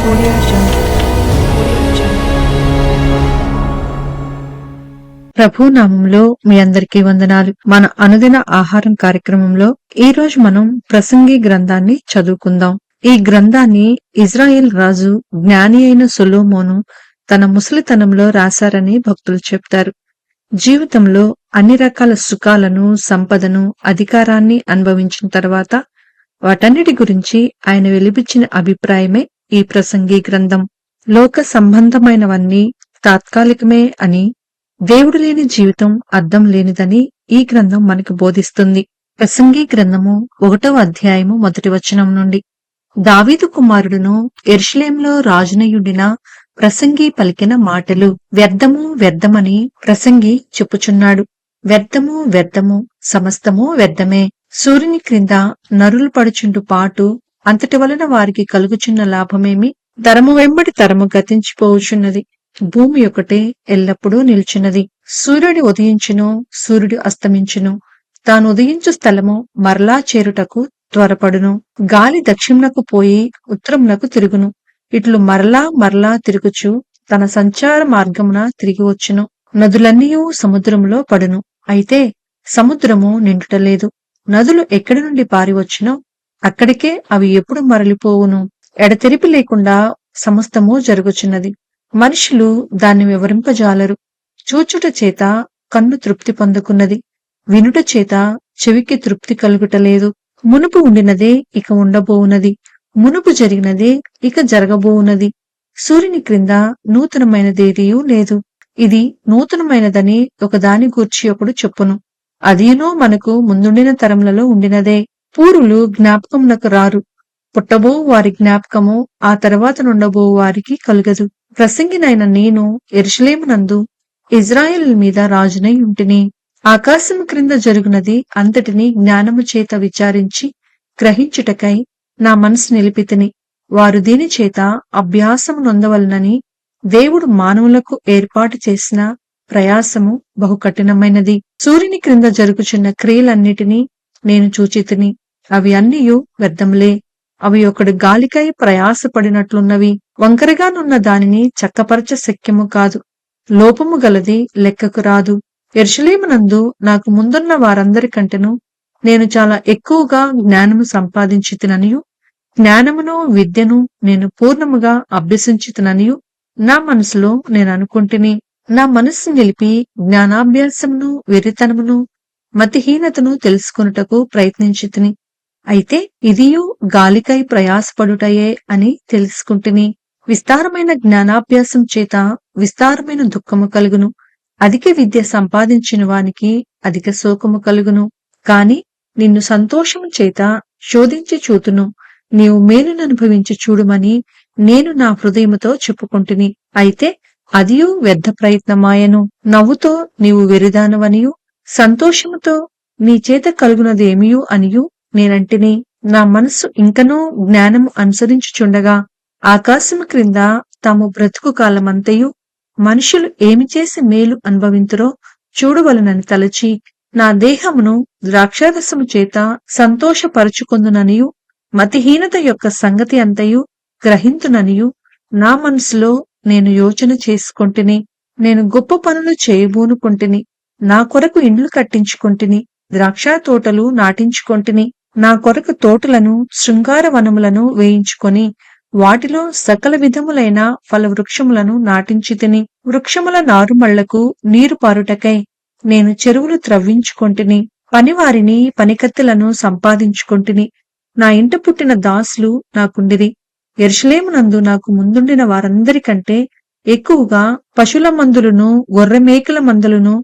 Audio Jungle. Audio Jungle. ప్రభు నామంలో మీ అందరికీ వందనాలు. మన అనుదిన ఆహారం కార్యక్రమంలో ఈ రోజు మనం ప్రసంగి గ్రంథాన్ని చదువుకుందాం. ఈ గ్రంథాన్ని ఇజ్రాయెల్ రాజు జ్ఞాని అయిన సొలొమోను తన ముసలితనంలో రాశారని భక్తులు చెప్తారు. జీవితంలో అన్ని రకాల సుఖాలను, సంపదను, అధికారాన్ని అనుభవించిన తర్వాత వాటన్నిటి గురించి ఆయన వెలిబుచ్చిన అభిప్రాయమే ఈ ప్రసంగి గ్రంథం. లోక సంబంధమైనవన్నీ తాత్కాలికమే అని, దేవుడు లేని జీవితం అర్థం లేనిదని ఈ గ్రంథం మనకు బోధిస్తుంది. ప్రసంగి గ్రంథము 1వ అధ్యాయము 1వ వచనం నుండి, దావీదు కుమారుడును యెరూషలేములో రాజునయుండిన ప్రసంగి పలికిన మాటలు. వ్యర్థము వ్యర్థమని ప్రసంగి చెప్పుచున్నాడు. వ్యర్థము వ్యర్థము, సమస్తము వ్యర్థమే. సూర్యుని క్రింద నరులు పడుచుండు పాటు అంతటి వలన వారికి కలుగుచున్న లాభమేమి? తరము వెంబడి తరము గతించిపోవుచున్నది, భూమి ఒకటే ఎల్లప్పుడూ నిల్చున్నది. సూర్యుడు ఉదయించును, సూర్యుడు అస్తమించును, తాను ఉదయించు స్థలము మరలా చేరుటకు త్వరపడును. గాలి దక్షిణమునకు పోయి ఉత్తరమునకు తిరుగును, ఇట్లు మరలా మరలా తిరుగుచు తన సంచార మార్గమున తిరిగి వచ్చును. నదులన్నీయూ సముద్రములో పడును, అయితే సముద్రము నిండుటలేదు. నదులు ఎక్కడి నుండి పారివచ్చునో అక్కడికే అవి ఎప్పుడు మరలిపోవును. ఎడతెరిపి లేకుండా సమస్తము జరుగుచున్నది, మనుషులు దాన్ని వివరింపజాలరు. చూచుట చేత కన్ను తృప్తి పొందుకున్నది, వినుట చేత చెవికి తృప్తి కలుగుటలేదు. మునుపు ఉండినదే ఇక ఉండబోవునది, మునుపు జరిగినదే ఇక జరగబోవునది. సూర్యుని క్రింద నూతనమైనదేదియూ లేదు. ఇది నూతనమైనదని ఒకదాని గూర్చి ఒకడు చెప్పును, అదీనో మనకు ముందుండిన తరములలో ఉండినదే. పూర్వులు జ్ఞాపకమునకు రారు, పుట్టబో వారి జ్ఞాపకము ఆ తర్వాత నుండబో వారికి కలుగదు. ప్రసంగినైన నేను యెరూషలేమునందు ఇజ్రాయేల్ మీద రాజునై ఉంటిని. ఆకాశము క్రింద జరుగునది అంతటిని జ్ఞానము చేత విచారించి గ్రహించుటకై నా మనసు నిలిపితిని. వారు దీని చేత అభ్యాసము నొందవలనని దేవుడు మానవులకు ఏర్పాటు చేసిన ప్రయాసము బహు కఠినమైనది. సూర్యుని క్రింద జరుగుచున్న క్రియలన్నిటినీ నేను చూచితిని, అవి అన్నియు వ్యర్థములే. అవి ఒకడు గాలికై ప్రయాసపడినట్లున్నవి. వంకరగానున్న దానిని చక్కపరచ శక్యము కాదు, లోపము గలది లెక్కకు రాదు. యెరూషలేమునందు నాకు ముందున్న వారందరికంటెను నేను చాలా ఎక్కువగా జ్ఞానము సంపాదించితిననియు, జ్ఞానమును విద్యను నేను పూర్ణముగా అభ్యసించితిననియు నా మనసులో నేను అనుకుంటుని. నా మనస్సు నిలిపి జ్ఞానాభ్యాసమును, వెర్రితనమును, మతిహీనతను తెలుసుకొనుటకు ప్రయత్నించితిని. అయితే ఇదియు గాలికై ప్రయాసపడుటయే అని తెలుసుకుంటుని. విస్తారమైన జ్ఞానాభ్యాసం చేత విస్తారమైన దుఃఖము కలుగును, అధిక విద్య సంపాదించిన వానికి అధిక శోకము కలుగును. కాని నిన్ను సంతోషము చేత శోధించి చూతును, నీవు మేలును అనుభవించి చూడుమని నేను నా హృదయముతో చెప్పుకుంటుని. అయితే అదియు వ్యర్థ ప్రయత్నమాయను. నవ్వుతో నీవు వెరిదానవనియు, సంతోషముతో నీ చేత కలుగునదేమియు అనియు నేనంటిని. నా మనస్సు ఇంకనూ జ్ఞానము అనుసరించుచుండగా ఆకాశము క్రింద తాము బ్రతుకు కాలమంతయు మనుషులు ఏమి చేసి మేలు అనుభవింతురో చూడవలనని తలచి నా దేహమును ద్రాక్షారసము చేత సంతోషపరుచుకొందుననియు, మతిహీనత యొక్క సంగతి అంతయు గ్రహింతుననియు నా మనసులో నేను యోచన చేసుకొంటిని. నేను గొప్ప పనులు చేయబూనుకొంటిని, నా కొరకు ఇండ్లు కట్టించుకొంటిని, ద్రాక్ష తోటలు నాటించుకొంటిని, నా కొరకు తోటలను శృంగార వనములను వేయించుకొని వాటిలో సకల విధములైన ఫల వృక్షములను నాటించితిని. వృక్షముల నారుమళ్లకు నీరు పారుటకై నేను చెరువులు త్రవ్వించుకొంటిని, పనివారిని పనికత్తెలను సంపాదించుకొంటిని. నా ఇంట పుట్టిన దాసులు నాకుండిరి. యెరూషలేమునందు నాకు ముందుండిన వారందరికంటే ఎక్కువగా పశుల మందులను, గొర్రె మేకల మందలను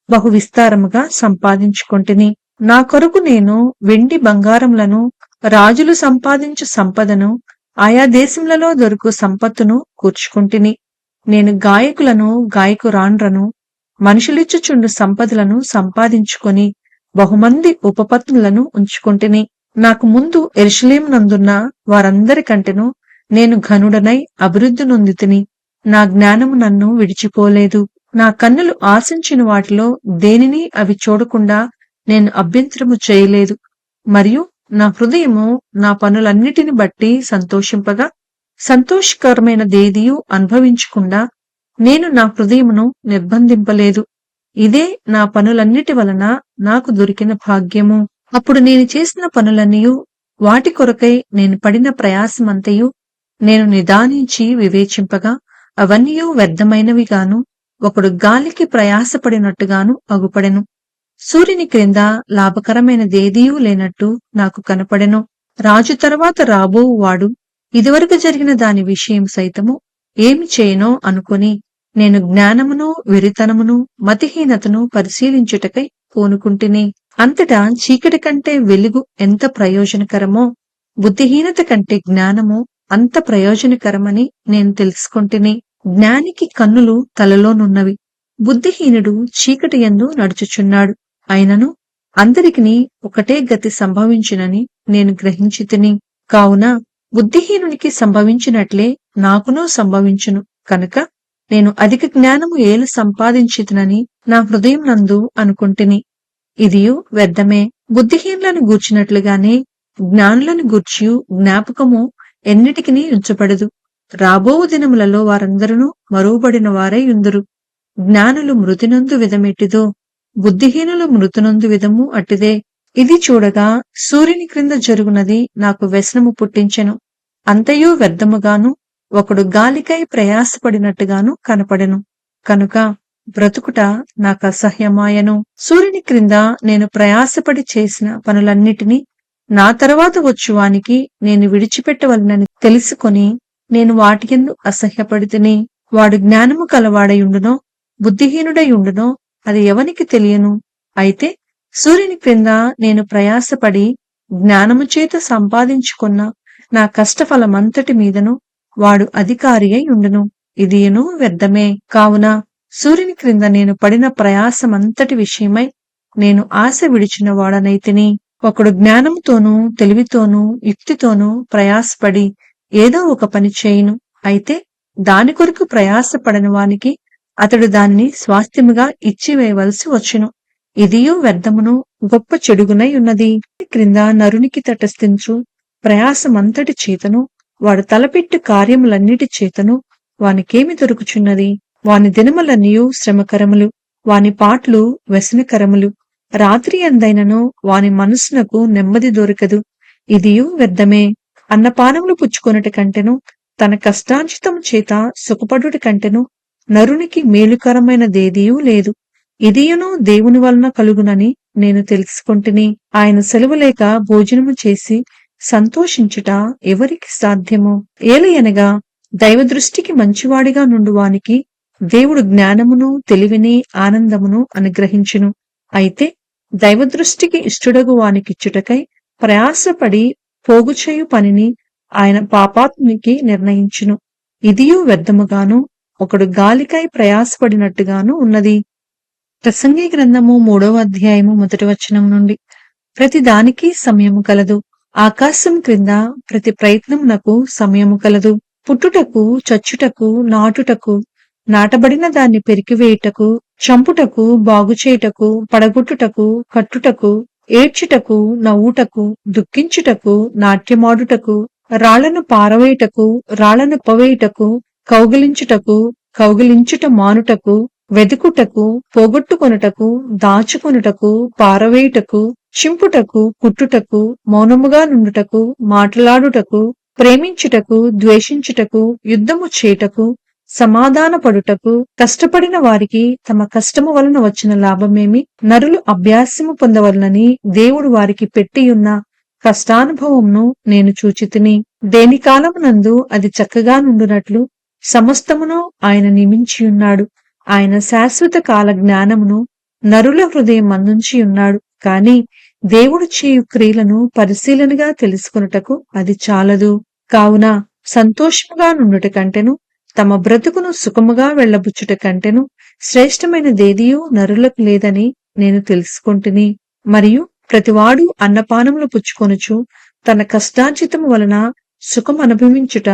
బహు విస్తారముగా సంపాదించుకొంటిని. నా కొరకు నేను వెండి బంగారములను, రాజులు సంపాదించు సంపదను, ఆయా దేశములలో దొరుకు సంపత్తును కూర్చుకుంటిని. నేను గాయకులను, గాయకురాండ్రను, మనుషులిచ్చుచుండు సంపదలను సంపాదించుకొని బహుమంది ఉపపత్నులను ఉంచుకుంటిని. నాకు ముందు యెరూషలేమునందున్న వారందరికంటెను నేను ఘనుడనై అభివృద్ధి నొందితిని. నా జ్ఞానము నన్ను విడిచిపోలేదు. నా కన్నులు ఆశించిన వాటిలో దేనిని అవి చూడకుండా నేను అభ్యంతరము చేయలేదు. మరియు నా హృదయము నా పనులన్నిటిని బట్టి సంతోషింపగా సంతోషకరమైనదేదియూ అనుభవించకుండా నేను నా హృదయమును నిర్బంధింపలేదు. ఇదే నా పనులన్నిటి వలన నాకు దొరికిన భాగ్యము. అప్పుడు నేను చేసిన పనులన్నీయు, వాటి కొరకై నేను పడిన ప్రయాసమంతయు నేను నిదానించి వివేచింపగా అవన్నీయు వ్యర్థమైనవిగాను, ఒకడు గాలికి ప్రయాసపడినట్టుగాను అగుపడెను. సూర్యుని క్రింద లాభకరమైనదేదియూ లేనట్టు నాకు కనపడెను. రాజు తర్వాత రాబోవువాడు ఇదివరకు జరిగిన దాని విషయం సైతము ఏమి చేయనో అనుకొని నేను జ్ఞానమును, వెరితనమును, మతిహీనతను పరిశీలించుటకై పూనుకుంటిని. అంతటా చీకటి కంటే వెలుగు ఎంత ప్రయోజనకరమో, బుద్ధిహీనత కంటే జ్ఞానము అంత ప్రయోజనకరమని నేను తెలుసుకొంటిని. జ్ఞానికి కన్నులు తలలోనున్నవి, బుద్ధిహీనుడు చీకటి యందు నడుచుచున్నాడు. అయినను అందరికిని ఒకటే గతి సంభవించునని నేను గ్రహించితిని. కావున బుద్ధిహీనునికి సంభవించినట్లే నాకునూ సంభవించును కనుక నేను అధిక జ్ఞానము ఏలు సంపాదించితినని నా హృదయం నందు అనుకుంటిని. ఇదియు వ్యర్థమే. బుద్ధిహీనులను గూర్చినట్లుగానే జ్ఞానులను గూర్చియు జ్ఞాపకము ఎన్నిటికినీ ఉంచబడదు. రాబోవు దినములలో వారందరూ మరువబడిన వారై యుందురు. జ్ఞానులు మృతినందు విధమెట్టిదో, బుద్ధిహీనులు మృతునందు విధము అట్టిదే. ఇది చూడగా సూర్యుని క్రింద జరుగునది నాకు వ్యసనము పుట్టించెను. అంతయు వ్యర్థముగాను, ఒకడు గాలికై ప్రయాసపడినట్టుగాను కనపడెను. కనుక బ్రతుకుట నాకు అసహ్యమాయను. సూర్యుని క్రింద నేను ప్రయాసపడి చేసిన పనులన్నిటినీ నా తరువాత వచ్చువానికి నేను విడిచిపెట్టవలనని తెలుసుకొని నేను వాటియందు అసహ్యపడితిని. వాడు జ్ఞానము కలవాడయుండునో బుద్ధిహీనుడయుండునో అది ఎవనికి తెలియను. అయితే సూర్యుని క్రింద నేను ప్రయాసపడి జ్ఞానము చేత సంపాదించుకున్న నా కష్టఫలమంతటి మీదను వాడు అధికారి అయి ఉండును. ఇదియును వ్యర్థమే. కావున సూర్యుని క్రింద నేను పడిన ప్రయాసమంతటి విషయమై నేను ఆశ విడిచిన వాడనైతిని. ఒకడు జ్ఞానముతోనూ తెలివితోనూ యుక్తితోనూ ప్రయాసపడి ఏదో ఒక పని చేయును. అయితే దాని కొరకు ప్రయాసపడని వానికి అతడు దానిని స్వాస్థ్యముగా ఇచ్చివేయవలసి వచ్చును. ఇదియు వ్యర్థమును గొప్ప చెడుగునై ఉన్నది. క్రింద నరునికి తటస్థించు ప్రయాసమంతటి చేతను వాడు తలపెట్టు కార్యములన్నిటి చేతను వానికేమి దొరుకుచున్నది? వాని దినములన్నీయు శ్రమకరములు, వాని పాట్లు వ్యసనకరములు. రాత్రి అందైనను వాని మనస్సునకు నెమ్మది దొరకదు. ఇదియు వ్యర్థమే. అన్నపానములు పుచ్చుకొనుట కంటెను, తన కష్టార్జితము చేత సుఖపడుట కంటెను నరునికి మేలుకరమైనదేదియూ లేదు. ఇదియును దేవుని వలన కలుగునని నేను తెలుసుకొంటిని. ఆయన సెలవు లేక భోజనము చేసి సంతోషించుట ఎవరికి సాధ్యము? ఏలయనగా దైవదృష్టికి మంచివాడిగా నుండువానికి దేవుడు జ్ఞానమును, తెలివిని, ఆనందమును అనుగ్రహించును. అయితే దైవదృష్టికి ఇష్టడగు వానికిచ్చుటకై ప్రయాసపడి పోగుచేయు పనిని ఆయన పాపాత్మునికి నిర్ణయించును. ఇదియు వ్యర్థముగాను, ఒకడు గాలికై ప్రయాసపడినట్టుగాను ఉన్నది. ప్రసంగి గ్రంథము 3వ అధ్యాయము 1వ వచనం నుండి. ప్రతి దానికి సమయము కలదు. ఆకాశం క్రింద ప్రతి ప్రయత్నమునకు సమయము కలదు. పుట్టుటకు, చచ్చుటకు, నాటుటకు, నాటబడిన దాన్ని పెరికివేయుటకు, చంపుటకు, బాగుచేయుటకు, పడగొట్టుటకు, కట్టుటకు, ఏడ్చుటకు, నవ్వుటకు, దుఃఖించుటకు, నాట్యమాడుటకు, రాళ్లను పారవేయుటకు, రాళ్లను పవేయుటకు, కౌగిలించుటకు, కౌగిలించుట మానుటకు, వెదుకుటకు, పోగొట్టుకొనుటకు, దాచుకొనుటకు, పారవేయుటకు, చింపుటకు, కుట్టుటకు, మౌనముగా నుండుటకు, మాట్లాడుటకు, ప్రేమించుటకు, ద్వేషించుటకు, యుద్ధము చేయుటకు, సమాధానపడుటకు, కష్టపడిన వారికి తమ కష్టము వలన వచ్చిన లాభమేమి? నరులు అభ్యాసము పొందవలనని దేవుడు వారికి పెట్టియున్న కష్టానుభవమును నేను చూచితిని. దేని కాలమునందు అది చక్కగా నుండునట్లు సమస్తమును ఆయన నియమించియున్నాడు. ఆయన శాశ్వత కాల జ్ఞానమును నరుల హృదయం అందుంచియున్నాడు. కాని దేవుడు చేయు క్రియలను పరిశీలనగా తెలుసుకొనుటకు అది చాలదు. కావున సంతోషముగా నుండుట కంటెను, తమ బ్రతుకును సుఖముగా వెళ్లబుచ్చుట కంటెను శ్రేష్టమైనదేదియూ నరులకు లేదని నేను తెలుసుకొంటిని. మరియు ప్రతివాడు అన్నపానములు పుచ్చుకొనుచు తన కష్టార్జితము వలన సుఖం అనుభవించుట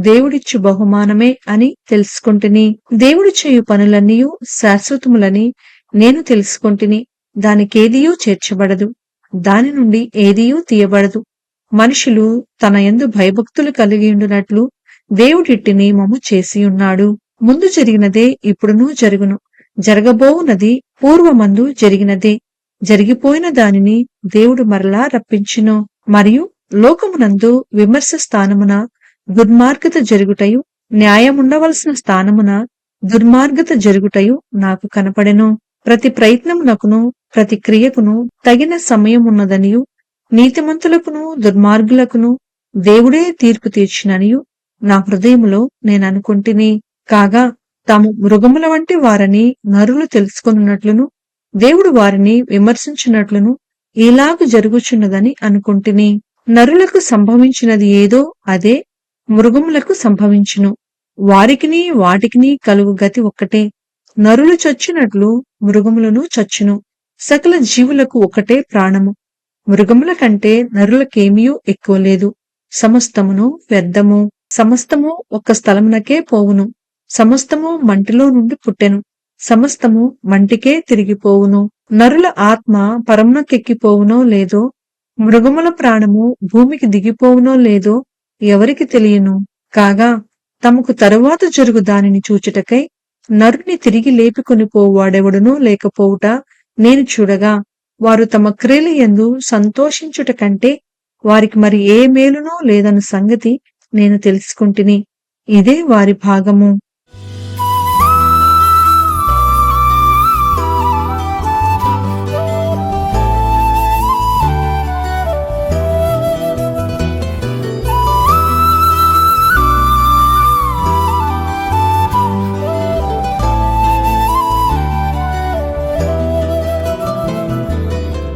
దేవుడిచ్చు బహుమానమే అని తెలుసుకొంటిని. దేవుడు చేయు పనులన్నీయు శాశ్వతములని నేను తెలుసుకొంటిని. దానికేదియూ చేర్చబడదు, దాని నుండి ఏదియూ తీయబడదు. మనుషులు తన యందు భయభక్తులు కలిగియుండునట్లు దేవుడిట్టి నియమము చేసియున్నాడు. ముందు జరిగినదే ఇప్పుడునూ జరుగును, జరగబోవునది పూర్వమందు జరిగినదే. జరిగిపోయిన దానిని దేవుడు మరలా రప్పించును. మరియు లోకమునందు విమర్శ స్థానమున దుర్మార్గత జరుగుటయు, న్యాయముండవలసిన స్థానమున దుర్మార్గత జరుగుటయు నాకు కనపడెను. ప్రతి ప్రయత్నమునకును ప్రతి క్రియకును తగిన సమయమున్నదనియు, నీతిమంతులకును దుర్మార్గులకును దేవుడే తీర్పు తీర్చిననియు నా హృదయములో నేననుకుంటుని. కాగా తాము మృగముల వంటి వారని నరులు తెలుసుకొనున్నట్లును, దేవుడు వారిని విమర్శించినట్లును ఇలాగు జరుగుచున్నదని అనుకుంటుని. నరులకు సంభవించినది ఏదో అదే మృగములకు సంభవించును. వారికిని వాటికిని కలుగు గతి ఒక్కటే. నరులు చచ్చినట్లు మృగములను చచ్చును. సకల జీవులకు ఒకటే ప్రాణము. మృగముల కంటే నరులకేమీ ఎక్కువ లేదు. సమస్తమును వ్యర్థము. సమస్తము ఒక్క స్థలమునకే పోవును. సమస్తము మంటిలో నుండి పుట్టెను. సమస్తము మంటికే తిరిగిపోవును. నరుల ఆత్మ పరమునకెక్కిపోవునో లేదో, మృగముల ప్రాణము భూమికి దిగిపోవునో లేదో ఎవరికి తెలియను. కాగా తమకు తరువాత జరుగు దానిని చూచుటకై నరుని తిరిగి లేపికొని పోవాడెవడునూ లేకపోవుట నేను చూడగా, వారు తమ క్రియల యందు సంతోషించుట కంటే వారికి మరి ఏ మేలునో లేదన్న సంగతి నేను తెలుసుకుంటుని. ఇదే వారి భాగము.